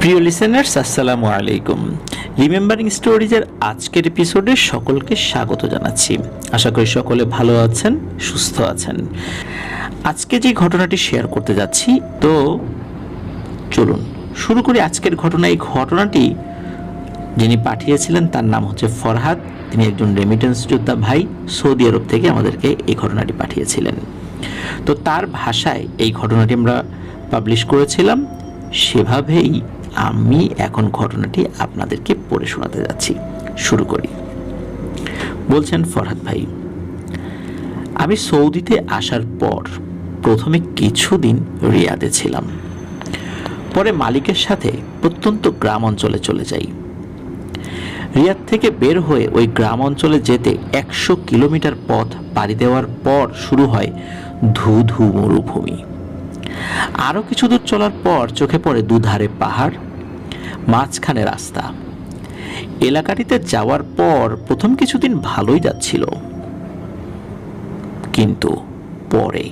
প্রিয় লিসেনার্স, আসসালামু আলাইকুম। রিমেম্বারিং স্টোরিজের আজকের এপিসোডে সকলকে স্বাগত জানাচ্ছি। আশা করি সকলে ভালো আছেন, সুস্থ আছেন। আজকে যে ঘটনাটি শেয়ার করতে যাচ্ছি, তো চলুন শুরু করি আজকের ঘটনা। এই ঘটনাটি যিনি পাঠিয়েছিলেন তার নাম হচ্ছে ফরহাদ। তিনি একজন রেমিটেন্স যোদ্ধা ভাই, সৌদি আরব থেকে আমাদেরকে এই ঘটনাটি পাঠিয়েছিলেন। তো তার ভাষায় এই ঘটনাটি আমরা পাবলিশ করেছিলাম, সেভাবেই আমি এখন ঘটনাটি আপনাদেরকে পড়ে শোনাতে যাচ্ছি। শুরু করি। বলছেন ফরহাদ ভাই, আমি সৌদিতে আসার পর প্রথমে কিছুদিন রিয়াদে ছিলাম। পরে মালিকের সাথে প্রত্যন্ত গ্রাম অঞ্চলে চলে যাই। রিয়াদ থেকে বের হয়ে ওই গ্রাম অঞ্চলে যেতে 100 কিলোমিটার পথ পাড়ি দেওয়ার পর শুরু হয় ধু ধু মরুভূমি। আরও কিছু দূর চলার পর চোখে পড়ে দুধারে পাহাড়, মাঝখানে রাস্তা। এলাকাটিতে যাওয়ার পর প্রথম কিছুদিন ভালোই যাচ্ছিল, কিন্তু পরে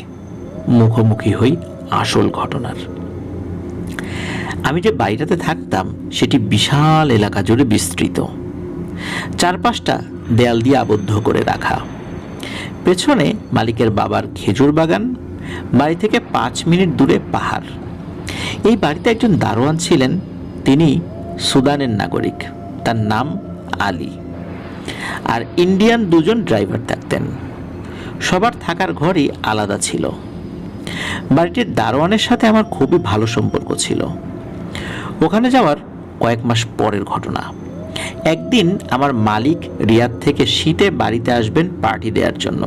মুখোমুখি হই আসল ঘটনার। আমি যে বাড়িটাতে থাকতাম সেটি বিশাল এলাকা জুড়ে বিস্তৃত, চারপাশটা দেয়াল দিয়ে আবদ্ধ করে রাখা। পেছনে মালিকের বাবার খেজুর বাগান, বাড়ি থেকে 5 মিনিট দূরে পাহাড়। এই বাড়িতে একজন দারোয়ান ছিলেন, তিনি সুদানের নাগরিক, তার নাম আলী। আর ইন্ডিয়ান দুজন ড্রাইভার থাকতেন। সবার থাকার ঘরই আলাদা ছিল। বাড়িটির দারোয়ানের সাথে আমার খুবই ভালো সম্পর্ক ছিল। ওখানে যাওয়ার কয়েক মাস পরের ঘটনা। একদিন আমার মালিক রিয়াদ থেকে শীতে বাড়িতে আসবেন পার্টি দেওয়ার জন্য।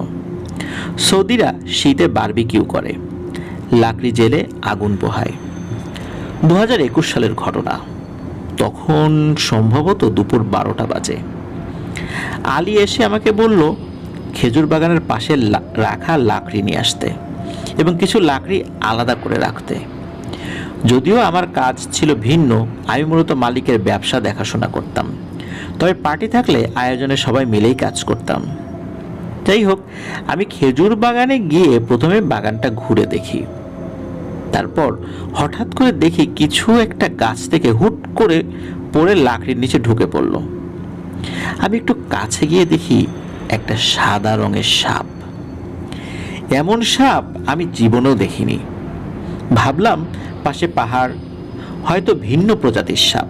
সৌদিরা শীতে বারবিকিউ করে, লাকড়ি জেলে আগুন পোহায়। 2021 সালের ঘটনা। তখন সম্ভবত দুপুর 12টা বাজে। আলী এসে আমাকে বলল খেজুর বাগানের পাশে রাখা লাকড়ি নিয়ে আসতে এবং কিছু লাকড়ি আলাদা করে রাখতে। যদিও আমার কাজ ছিল ভিন্ন, আমি মূলত মালিকের ব্যবসা দেখাশোনা করতাম, তবে পার্টি থাকলে আয়োজনে সবাই মিলেই কাজ করতাম। যাই হোক, আমি খেজুর বাগানে গিয়ে প্রথমে বাগানটা ঘুরে দেখি। তারপর হঠাৎ করে দেখি কিছু একটা গাছ থেকে হুট করে পড়ে লাকড়ির নিচে ঢুকে পড়ল। আমি একটু কাছে গিয়ে দেখি একটা সাদা রঙের সাপ। এমন সাপ আমি জীবনেও দেখিনি। ভাবলাম পাশে পাহাড়, হয়তো ভিন্ন প্রজাতির সাপ।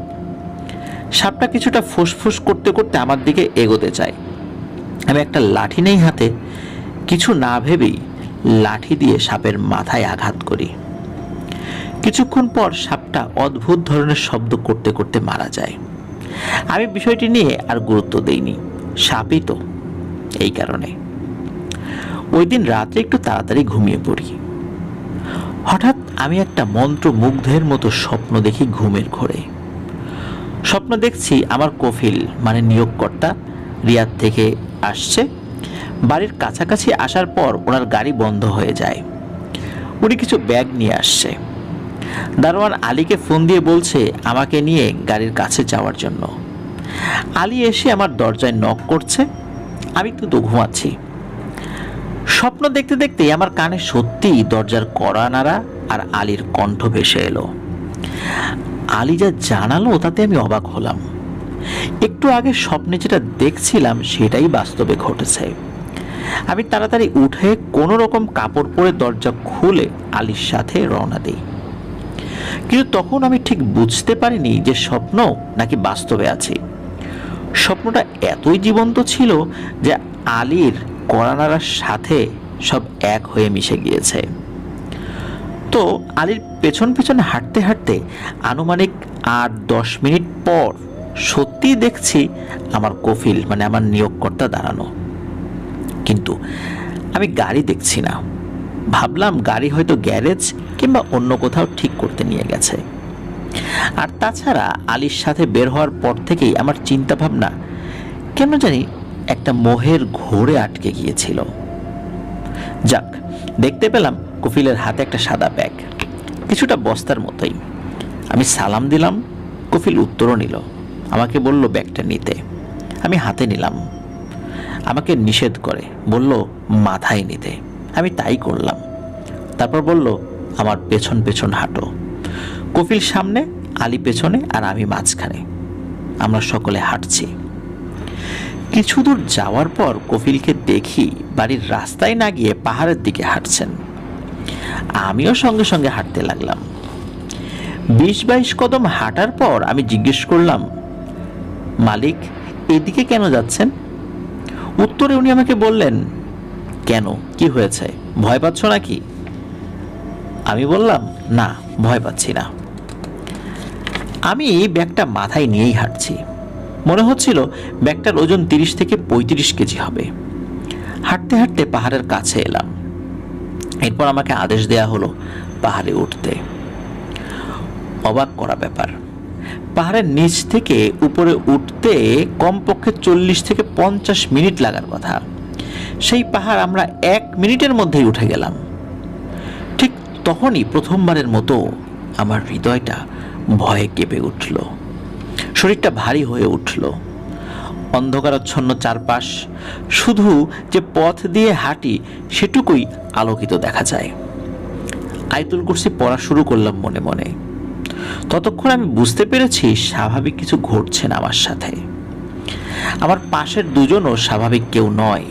সাপটা কিছুটা ফুসফুস করতে করতে আমার দিকে এগোতে চায়। আমি একটা লাঠি নেই হাতে, কিছু না ভেবেই লাঠি দিয়ে সাপের মাথায় আঘাত করি। কিছুক্ষণ পর সাপটা অদ্ভুত ধরনের শব্দ করতে করতে মারা যায়। আমি বিষয়টি নিয়ে আর গুরুত্ব দেইনি, সাপই তো, এই কারণে। ওই দিন রাতে একটু তাড়াতাড়ি ঘুমিয়ে পড়ি। হঠাৎ আমি একটা মন্ত্রমুগ্ধের মতো স্বপ্ন দেখি ঘুমের ঘোরে। স্বপ্ন দেখছি আমার কফিল মানে নিয়োগকর্তা রিয়াদ থেকে আসছে। বাড়ির কাছাকাছি আসার পর ওনার গাড়ি বন্ধ হয়ে যায়। উনি কিছু ব্যাগ নিয়ে আসছে। দারোয়ান আলীকে ফোন দিয়ে বলছে আমাকে নিয়ে গাড়ির কাছে যাওয়ার জন্য। আলী এসে আমার দরজায় নক করছে। আমি কিন্তু ঘুমাচ্ছি। স্বপ্ন দেখতে দেখতে আমার কানে সত্যিই দরজার কড়া নাড়া আর আলীর কণ্ঠ ভেসে এলো। আলী যা জানালো তাতে আমি অবাক হলাম। একটু আগে স্বপ্নে যেটা দেখছিলাম সেটাই বাস্তবে ঘটেছে। আমি তাড়াতাড়ি উঠে কোনো রকম কাপড় পরে দরজা খুলে আলীর সাথে রওনা দিই। কিন্তু তখন আমি ঠিক বুঝতে পারিনি যে স্বপ্ন নাকি বাস্তবে আছি। স্বপ্নটা এতই জীবন্ত ছিল যে আলীর কড়া নাড়ার সাথে সব এক হয়ে মিশে গিয়েছে। তো আলীর পেছন পেছন হাঁটতে হাঁটতে আনুমানিক 8-10 মিনিট পর সত্যিই দেখছি আমার কফিল মানে আমার নিয়োগকর্তা দাঁড়ানো, কিন্তু আমি গাড়ি দেখছি না। ভাবলাম গাড়ি হয়তো গ্যারেজ কিংবা অন্য কোথাও ঠিক করতে নিয়ে গেছে। আর তাছাড়া আলীর সাথে বের হওয়ার পর থেকেই আমার চিন্তা ভাবনা কেন জানি একটা মোহের ঘোরে আটকে গিয়েছিল। যাক, দেখতে পেলাম কফিলের হাতে একটা সাদা ব্যাগ, কিছুটা বস্তার মতোই। আমি সালাম দিলাম, কফিল উত্তরও নিল। আমাকে বলল ব্যাগটা নিতে। আমি হাতে নিলাম। আমাকে নিষেধ করে বলল মাথায় নিতে। আমি তাই করলাম। তারপর বলল আমার পেছন পেছন হাঁটো। কফিল সামনে আলী পেছনে আর আমি মাঝখানে। আমরা সকলে হাঁটছি। কিছু দূর যাওয়ার পর কফিলকে দেখি বাড়ির রাস্তায় না গিয়ে পাহাড়ের দিকে হাঁটছেন। আমিও সঙ্গে সঙ্গে হাঁটতে লাগলাম। 20-22 কদম হাঁটার পর আমি জিজ্ঞেস করলাম, মালিক, এদিকে কেন যাচ্ছেন? উত্তরে উনি আমাকে বললেন, কেন, কি হয়েছে, ভয় পাচ্ছ নাকি? আমি বললাম, না, ভয় পাচ্ছি না। আমি ব্যাগটা মাথায় নিয়েই হাঁটছি। মনে হচ্ছিল ব্যাগটার ওজন 30 থেকে 35 কেজি হবে। হাঁটতে হাঁটতে পাহাড়ের কাছে এলাম। এরপর আমাকে আদেশ দেয়া হলো পাহাড়ে উঠতে। অবাক করা ব্যাপার, পাহাড়ের নিচ থেকে উপরে উঠতে কমপক্ষে 40 থেকে 50 মিনিট লাগার কথা। সেই পাহাড় আমরা 1 মিনিটের মধ্যেই উঠে গেলাম। ঠিক তখনই প্রথমবারের মতো আমার হৃদয়টা ভয়ে কেঁপে উঠল, শরীরটা ভারী হয়ে উঠল। অন্ধকারাচ্ছন্ন চারপাশ, শুধু যে পথ দিয়ে হাঁটি সেটুকুই আলোকিত দেখা যায়। আয়াতুল কুরসি পড়া শুরু করলাম মনে মনে। ততক্ষণ আমি বুঝতে পেরেছি স্বাভাবিক কিছু ঘটছে না আমার সাথে। আমার পাশের দুজনও স্বাভাবিক কেউ নয়।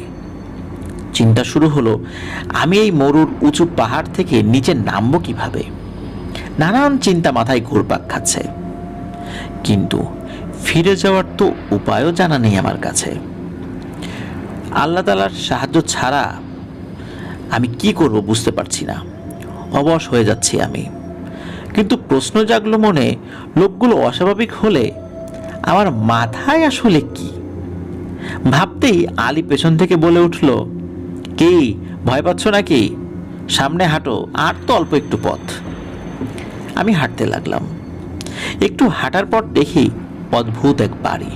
চিন্তা শুরু হলো, আমি এই মরুর উঁচু পাহাড় থেকে নিচে নামবো কিভাবে? নানান চিন্তা মাথায় ঘুরপাক খাচ্ছে, কিন্তু ফিরে যাওয়ার তো উপায়ও জানা নেই আমার কাছে। আল্লাহ তাআলার সাহায্য ছাড়া আমি কি করব বুঝতে পারছি না। অবশ হয়ে যাচ্ছি আমি। কিন্তু প্রশ্ন জাগলো মনে, লোকগুলো অস্বাভাবিক হলে আমার মাথায় আসলে কি? ভাবতেই আলী পেছন থেকে বলে উঠল, কি, ভয় পাচ্ছ নাকি? সামনে হাঁটো, আর তো অল্প একটু পথ। আমি হাঁটতে লাগলাম। একটু হাঁটার পর দেখি অদ্ভুত এক বাড়ি,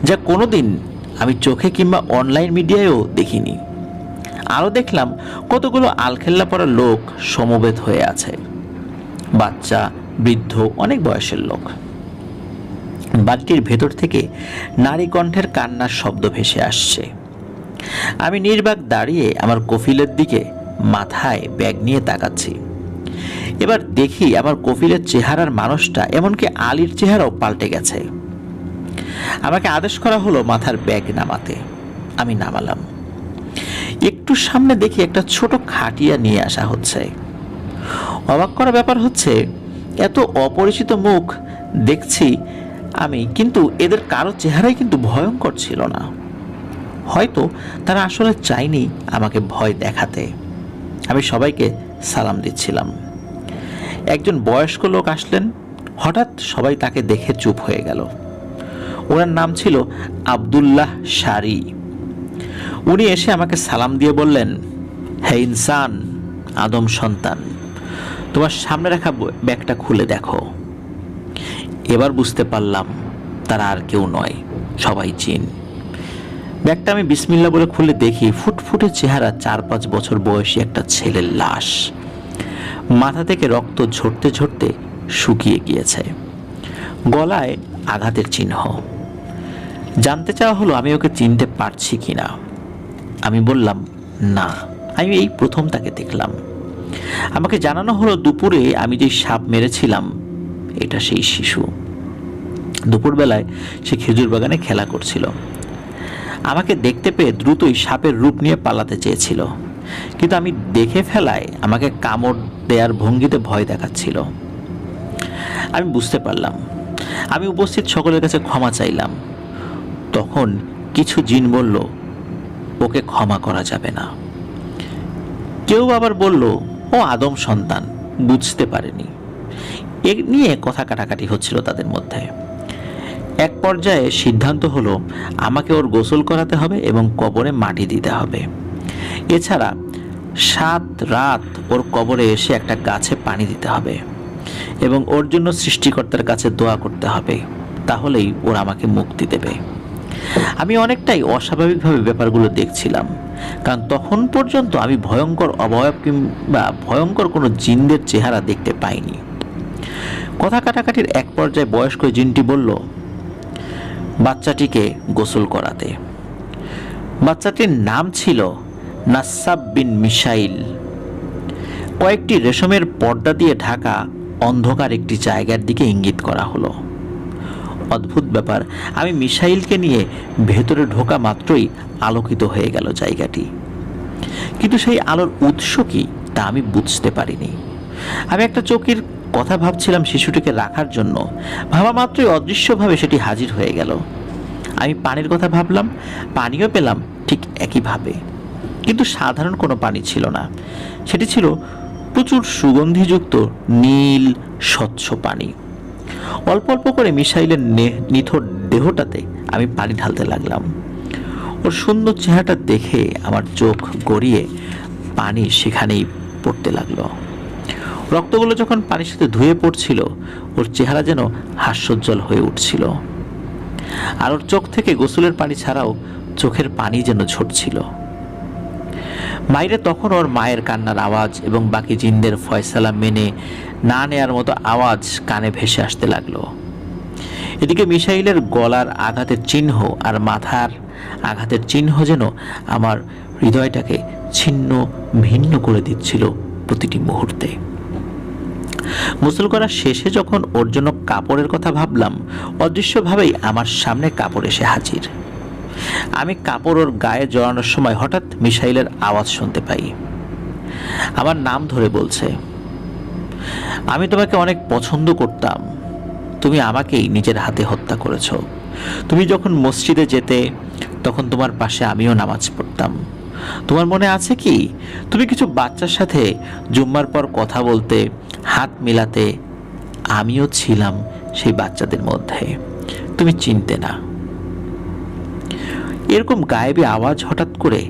যা কোনোদিন আমি চোখে কিংবা অনলাইন মিডিয়ায়ও দেখিনি। আরও দেখলাম কতগুলো আলখেল্লা পরা লোক সমবেত হয়ে আছে, বাচ্চা, বৃদ্ধ, অনেক বয়সের লোক। বাড়িটির ভেতর থেকে নারী কণ্ঠের কান্নার শব্দ ভেসে আসছে। আমি নির্বাক দাঁড়িয়ে আমার কফিলের দিকে মাথায় ব্যাগ নিয়ে তাকাচ্ছি। এবার দেখি আমার কফিলের চেহারার মানুষটা, এমনকি আলীর চেহারাও পাল্টে গেছে। আমাকে আদেশ করা হলো মাথার ব্যাগ নামাতে। আমি নামালাম। একটু সামনে দেখি একটা ছোট খাটিয়া নিয়ে আসা হচ্ছে। অবাক করা ব্যাপার হচ্ছে, এত অপরিচিত মুখ দেখছি আমি, কিন্তু এদের কারো চেহারাই কিন্তু ভয়ঙ্কর ছিল না। হয়তো তারা আসলে চায়নি আমাকে ভয় দেখাতে। আমি সবাইকে সালাম দিচ্ছিলাম। একজন বয়স্ক লোক আসলেন। হঠাৎ সবাই তাকে দেখে চুপ হয়ে গেল। ওনার নাম ছিল আব্দুল্লাহ শারি। উনি এসে আমাকে সালাম দিয়ে বললেন, হে ইনসান, আদম সন্তান, তোমার সামনে রাখা ব্যাগটা খুলে দেখো। এবার বুঝতে পারলাম তারা আর কেউ নয়, সবাই জিন। ব্যাগটা আমি বিসমিল্লাহ বলে খুলে দেখি ফুটফুটে চেহারা 4-5 বছর বয়সী একটা ছেলের লাশ। মাথা থেকে রক্ত ঝরতে ঝরতে শুকিয়ে গিয়েছে, গলায় আঘাতের চিহ্ন। জানতে চাওয়া হলো আমি ওকে চিনতে পারছি কিনা। আমি বললাম, না, আমি এই প্রথম তাকে দেখলাম। আমাকে জানানো হলো দুপুরে আমি যে সাপ মেরেছিলাম এটা সেই শিশু। দুপুরবেলায় সে খেজুর বাগানে খেলা করছিল। আমাকে দেখতে পেয়ে দ্রুতই সাপের রূপ নিয়ে পালাতে চেয়েছিল, কিন্তু আমি দেখে ফেলায় আমাকে কামড় দেওয়ার ভঙ্গিতে ভয় দেখাচ্ছিল। আমি বুঝতে পারলাম। আমি উপস্থিত সকলের কাছে ক্ষমা চাইলাম। তখন কিছু জিন বলল, ওকে ক্ষমা করা যাবে না। কেউ আবার বলল, ও আদম সন্তান, বুঝতে পারেনি। এ নিয়ে কথা কাটাকাটি হচ্ছিল তাদের মধ্যে। এক পর্যায়ে সিদ্ধান্ত হলো আমাকে ওর গোসল করাতে হবে এবং কবরে মাটি দিতে হবে। এছাড়া 7 রাত ওর কবরে এসে একটা গাছে পানি দিতে হবে এবং ওর জন্য সৃষ্টিকর্তার কাছে দোয়া করতে হবে, তাহলেই ওরা আমাকে মুক্তি দেবে। আমি অনেকটাই অস্বাভাবিকভাবে ব্যাপারগুলো দেখছিলাম, কারণ তখন পর্যন্ত আমি ভয়ঙ্কর অবয়ব কিংবা ভয়ঙ্কর কোনো জিনদের চেহারা দেখতে পাইনি। কথা কাটাকাটির এক পর্যায়ে বয়স্ক জিনটি বলল বাচ্চাটিকে গোসল করাতে। বাচ্চাটির নাম ছিল নাসাব বিন মিশাইল। কয়েকটি রেশমের পর্দা দিয়ে ঢাকা অন্ধকার একটি জায়গার দিকে ইঙ্গিত করা হলো। অদ্ভুত ব্যাপার, আমি মিসাইলকে নিয়ে ভেতরে ঢোকা মাত্রই আলোকিত হয়ে গেল জায়গাটি। কিন্তু সেই আলোর উৎস কি তা আমি বুঝতে পারিনি। আমি একটা চৌকির কথা ভাবছিলাম শিশুটিকে রাখার জন্য, ভাবা মাত্রই অদৃশ্যভাবে সেটি হাজির হয়ে গেল। আমি পানির কথা ভাবলাম, পানিও পেলাম ঠিক একইভাবে, কিন্তু সাধারণ কোনো পানি ছিল না। সেটি ছিল প্রচুর সুগন্ধিযুক্ত নীল স্বচ্ছ পানি। অল্প অল্প করে মিসাইলের নিথর দেহটাতে আমি পানি ঢালতে লাগলাম। ওর সুন্দর চেহারাটা দেখে আমার চোখ গড়িয়ে পানি সেখানেই পড়তে লাগলো। রক্তগুলো যখন পানির সাথে ধুয়ে পড়ছিল, ওর চেহারা যেন হাস্যোজ্জ্বল হয়ে উঠছিল। আর ওর চোখ থেকে গোসলের পানি ছাড়াও চোখের পানি যেন ঝরছিল। বাইরে তখন ওর মায়ের কান্নার আওয়াজ এবং বাকি জিনদের ফয়সালা মেনে না নেয়ার মতো আওয়াজ কানে ভেসে আসতে লাগলো। এদিকে মিসাইলের গলার আঘাতের চিহ্ন আর মাথার আঘাতের চিহ্ন যেন আমার হৃদয়টাকে ছিন্ন ভিন্ন করে দিচ্ছিল প্রতিটি মুহূর্তে। গোসল করার শেষে যখন ওর জন্য কাপড়ের কথা ভাবলাম, অদৃশ্যভাবেই আমার সামনে কাপড় এসে হাজির। আমি কাপড় ওর গায়ে জড়ানোর সময় হঠাৎ মিসাইলের আওয়াজ শুনতে পাই। আমার নাম ধরে বলছে, আমি তোমাকে অনেক পছন্দ করতাম, তুমি আমাকেই নিজের হাতে হত্যা করেছ। তুমি যখন মসজিদে যেতে তখন তোমার পাশে আমিও নামাজ পড়তাম। তোমার মনে আছে কি, তুমি কিছু বাচ্চার সাথে জুম্মার পর কথা বলতে, হাত মিলাতে, আমিও ছিলাম সেই বাচ্চাদের মধ্যে, তুমি চিনতে না। এরকম গায়েবী আওয়াজ হঠাৎ করে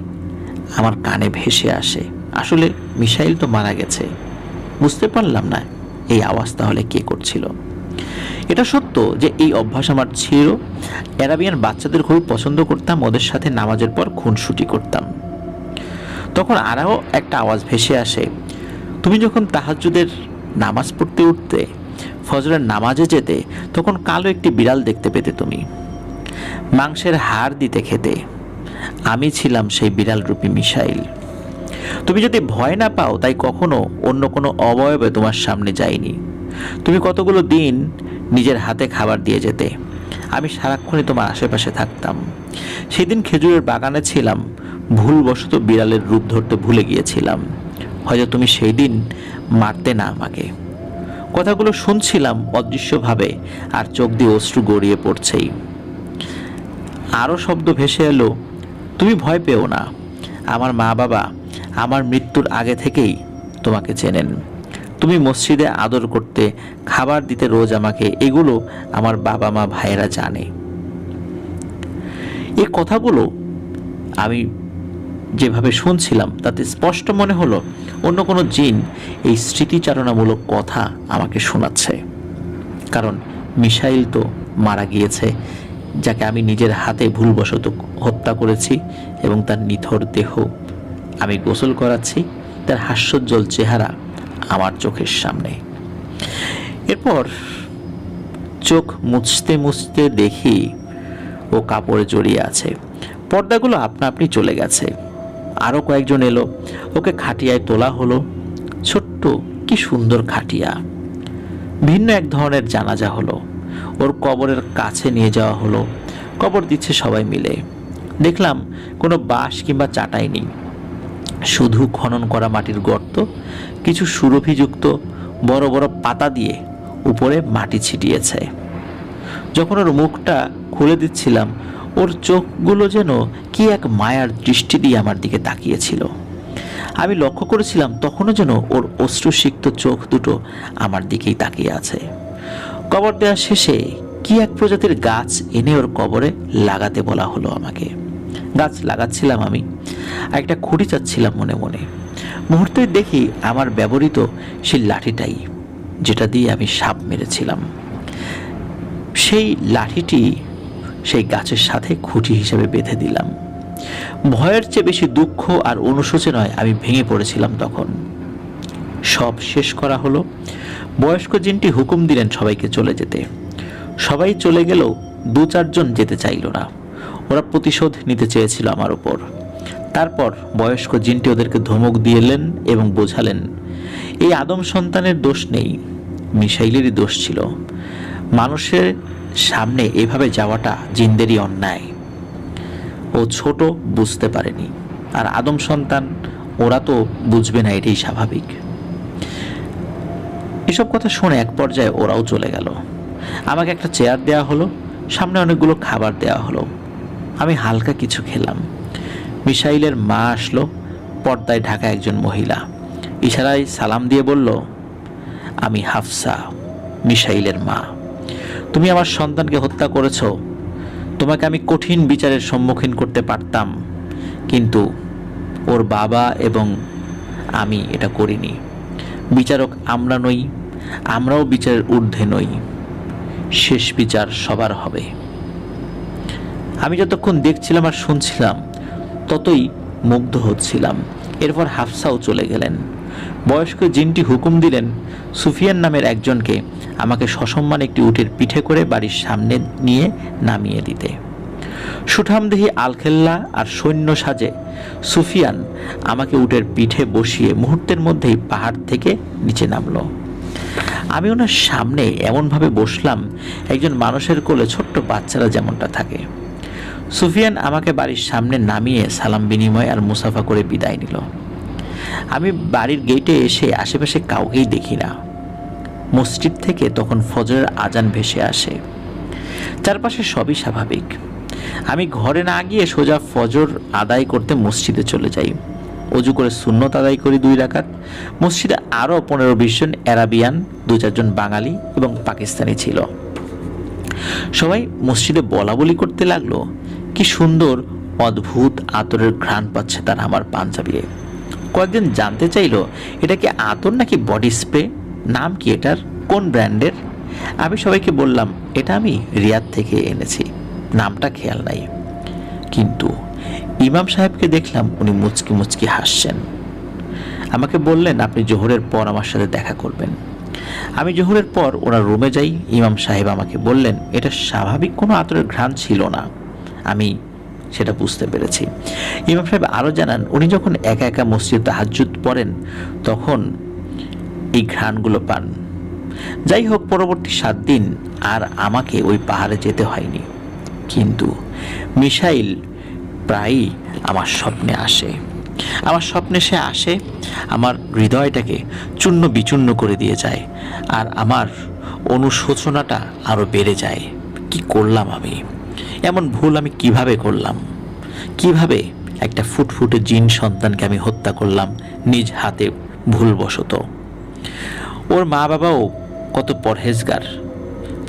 আমার কানে ভেসে আসে। আসলে মিসাইল তো মারা গেছে, বুঝতে পারলাম না এই আওয়াজ তাহলে কে করছিল। এটা সত্য যে এই অভ্যাস আমার ছিল। অ্যারাবিয়ান বাচ্চাদের খুব পছন্দ করতাম, ওদের সাথে নামাজের পর খুনসুটি করতাম। তখন আরও একটা আওয়াজ ভেসে আসে, তুমি যখন তাহাজ্জুদের নামাজ পড়তে উঠতে, ফজরের নামাজে যেতে, তখন কালো একটি বিড়াল দেখতে পেতে তুমি, মাংসের হাড় দিতে খেতে। আমি ছিলাম সেই বিড়াল রূপী মিসাইল। তুমি যদি ভয় না পাও তাই কখনো অন্য কোনো অবয়বে তোমার সামনে যাইনি। তুমি কতগুলো দিন নিজের হাতে খাবার দিয়ে যেতে, আমি সারাক্ষণই তোমার আশেপাশে থাকতাম। সেদিন খেজুরের বাগানে ছিলাম, ভুলবশত বিড়ালের রূপ ধরতে ভুলে গিয়েছিলাম। হয়তো তুমি সেই দিন মারতে না আমাকে। কথাগুলো শুনছিলাম অদৃশ্যভাবে, আর চোখ দিয়ে অশ্রু গড়িয়ে পড়ছেই। আরও শব্দ ভেসে এলো, তুমি ভয় পেও না, আমার মা বাবা আমার মৃত্যুর আগে থেকেই তোমাকে চেনেন। তুমি মসজিদে আদর করতে, খাবার দিতে রোজ আমাকে, এগুলো আমার বাবা মা ভাইয়েরা জানে। এই কথাগুলো আমি যেভাবে শুনছিলাম তাতে স্পষ্ট মনে হলো অন্য কোনো জিন এই স্মৃতিচারণামূলক কথা আমাকে শোনাচ্ছে। কারণ মিসাইল তো মারা গিয়েছে, যাকে আমি নিজের হাতে ভুলবশত হত্যা করেছি, এবং তার নিথর দেহ আমি গোসল করাচ্ছি, তার হাস্যোজ্জ্বল চেহারা আমার চোখের সামনে। এরপর চোখ মুছতে মুছতে দেখি ও কাপড়ে জড়িয়ে আছে। পর্দাগুলো আপনা আপনি চলে গেছে। আরও কয়েকজন এলো, ওকে খাটিয়ায় তোলা হলো। ছোট্ট কি সুন্দর খাটিয়া। ভিন্ন এক ধরনের জানাজা হলো। ওর কবরের কাছে নিয়ে যাওয়া হলো। কবর দিচ্ছে সবাই মিলে। দেখলাম কোনো বাঁশ কিংবা চাটাই নেই, শুধু খনন করা মাটির গর্ত, কিছু সুরভিযুক্ত বড় বড় পাতা দিয়ে উপরে মাটি ছিটিয়েছে। যখন ওর মুখটা খুলে দিচ্ছিলাম, ওর চোখগুলো যেন কি এক মায়ার দৃষ্টি দিয়ে আমার দিকে তাকিয়েছিল। আমি লক্ষ্য করেছিলাম তখনও যেন ওর অশ্রুসিক্ত চোখ দুটো আমার দিকেই তাকিয়ে আছে। কবর দেওয়া শেষে কি এক প্রজাতির গাছ এনে ওর কবরে লাগাতে বলা হলো আমাকে। গাছ লাগাচ্ছিলাম আমি, একটা খুঁটি চাচ্ছিলাম মনে মনে। মুহূর্তে দেখি আমার ব্যবহৃত সেই লাঠিটাই, যেটা দিয়ে আমি সাপ মেরেছিলাম, সেই লাঠিটি সেই গাছের সাথে খুঁটি হিসেবে বেঁধে দিলাম। ভয়ের চেয়ে বেশি দুঃখ আর অনুশোচনায় আমি ভেঙে পড়েছিলাম তখন। সব শেষ করা হলো। বয়স্ক জিনটি হুকুম দিলেন সবাইকে চলে যেতে। সবাই চলে গেলেও 2-4 জন যেতে চাইল না। ওরা প্রতিশোধ নিতে চেয়েছিল আমার উপর। তারপর বয়স্ক জিনটি ওদেরকে ধমক দিলেন এবং বোঝালেন, এই আদম সন্তানের দোষ নেই, মিশাইলেরই দোষ ছিল। মানুষের সামনে এভাবে যাওয়াটা জিন্দেরই অন্যায়। ও ছোট, বুঝতে পারেনি, আর আদম সন্তান, ওরা তো বুঝবে না, এটাই স্বাভাবিক। এসব কথা শুনে এক পর্যায়ে ওরাও চলে গেল। আমাকে একটা চেয়ার দেওয়া হলো, সামনে অনেকগুলো খাবার দেওয়া হলো। আমি হালকা কিছু খেলাম। মিশাইলের মা আসলো, পর্দায় ঢাকা একজন মহিলা। ইশারায় সালাম দিয়ে বলল, আমি হাফসা, মিশাইলের মা। তুমি আমার সন্তানকে হত্যা করেছ। তোমাকে আমি কঠিন বিচারের সম্মুখীন করতে পারতাম, কিন্তু ওর বাবা এবং আমি এটা করিনি। বিচারক আমরা নই, আমরাও বিচারের ঊর্ধ্বে নই। শেষ বিচার সবার হবে। আমি যতক্ষণ দেখছিলাম আর শুনছিলাম ততই মুগ্ধ হচ্ছিলাম। এরপর হাফসাও চলে গেলেন। বয়স্ক জিনটি হুকুম দিলেন সুফিয়ান নামের একজনকে আমাকে সসম্মান একটি উটের পিঠে করে বাড়ির সামনে নিয়ে নামিয়ে দিতে। সুঠামদেহী আলখেল্লা আর সৈন্য সাজে সুফিয়ান আমাকে উটের পিঠে বসিয়ে মুহূর্তের মধ্যেই পাহাড় থেকে নিচে নামলো। আমি ওনার সামনে এমনভাবে বসলাম একজন মানুষের কোলে ছোট্ট বাচ্চারা যেমনটা থাকে। সুফিয়ান আমাকে বাড়ির সামনে নামিয়ে সালাম বিনিময় আর মুসাফা করে বিদায় নিল। আমি বাড়ির গেটে এসে আশেপাশে কাউকেই দেখি না। মসজিদ থেকে তখন ফজরের আজান ভেসে আসে। চারপাশে সবই স্বাভাবিক। আমি ঘরে না গিয়ে সোজা ফজর আদায় করতে মসজিদে চলে যাই। অজু করে সুন্নত আদায় করি 2 রাকাত। মসজিদে আরও 15-20 জন অ্যারাবিয়ান, 2-4 জন বাঙালি এবং পাকিস্তানি ছিল। সবাই মসজিদে বলাবলি করতে লাগলো, কি সুন্দর অদ্ভুত আতরের ঘ্রাণ পাচ্ছে তারা আমার পাঞ্জাবিরে। কয়েকজন জানতে চাইলো এটা কি আতর নাকি বডি স্প্রে, নাম কি এটার, কোন ব্র্যান্ডের। আমি সবাইকে বললাম এটা আমি রিয়াদ থেকে এনেছি, নামটা খেয়াল নাই। কিন্তু ইমাম সাহেবকে দেখলাম উনি মুচকি মুচকি হাসছেন। আমাকে বললেন আপনি জোহরের পর আমার সাথে দেখা করবেন। আমি জোহরের পর ওনার রুমে যাই। ইমাম সাহেব আমাকে বললেন এটা স্বাভাবিক কোনো আতরের ঘ্রাণ ছিল না। আমি সেটা বুঝতে পেরেছি। ইমাম সাহেব আরও জানান উনি যখন একা একা মসজিদে তাহাজ্জুদ পড়েন তখন এই ঘ্রাণগুলো পান। যাই হোক, পরবর্তী 7 দিন আর আমাকে ওই পাহাড়ে যেতে হয়নি। কিন্তু মিশাইল প্রায়ই আমার স্বপ্নে আসে। আমার স্বপ্নে সে আসে, আমার হৃদয়টাকে চূর্ণ বিচূর্ণ করে দিয়ে যায়, আর আমার অনুশোচনাটা আরও বেড়ে যায়। কি করলাম আমি? এমন ভুল আমি কিভাবে করলাম? কিভাবে একটা ফুটফুটে জিন সন্তানকে আমি হত্যা করলাম নিজ হাতে ভুলবশত? ওর মা বাবাও কত পরহেজগার,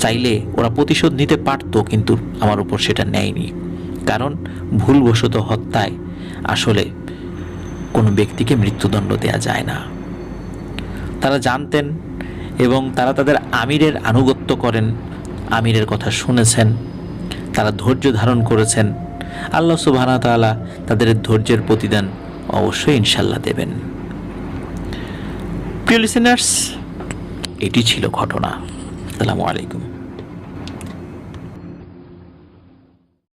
চাইলে ওরা প্রতিশোধ নিতে পারত, কিন্তু আমার উপর সেটা নেয়নি। কারণ ভুলবশত হত্যায় আসলে কোনো ব্যক্তিকে মৃত্যুদণ্ড দেয়া যায় না। তারা জানতেন এবং তারা তাদের আমিরের আনুগত্য করেন, আমিরের কথা শুনেছেন, তারা ধৈর্য ধারণ করেছেন। আল্লাহ সুবহানাহু ওয়া তাআলা তাদের ধৈর্যের প্রতিদান অবশ্যই ইনশাল্লাহ দেবেন। প্রিয় লিসেনার্স, এটি ছিল ঘটনা। আসসালামু আলাইকুম।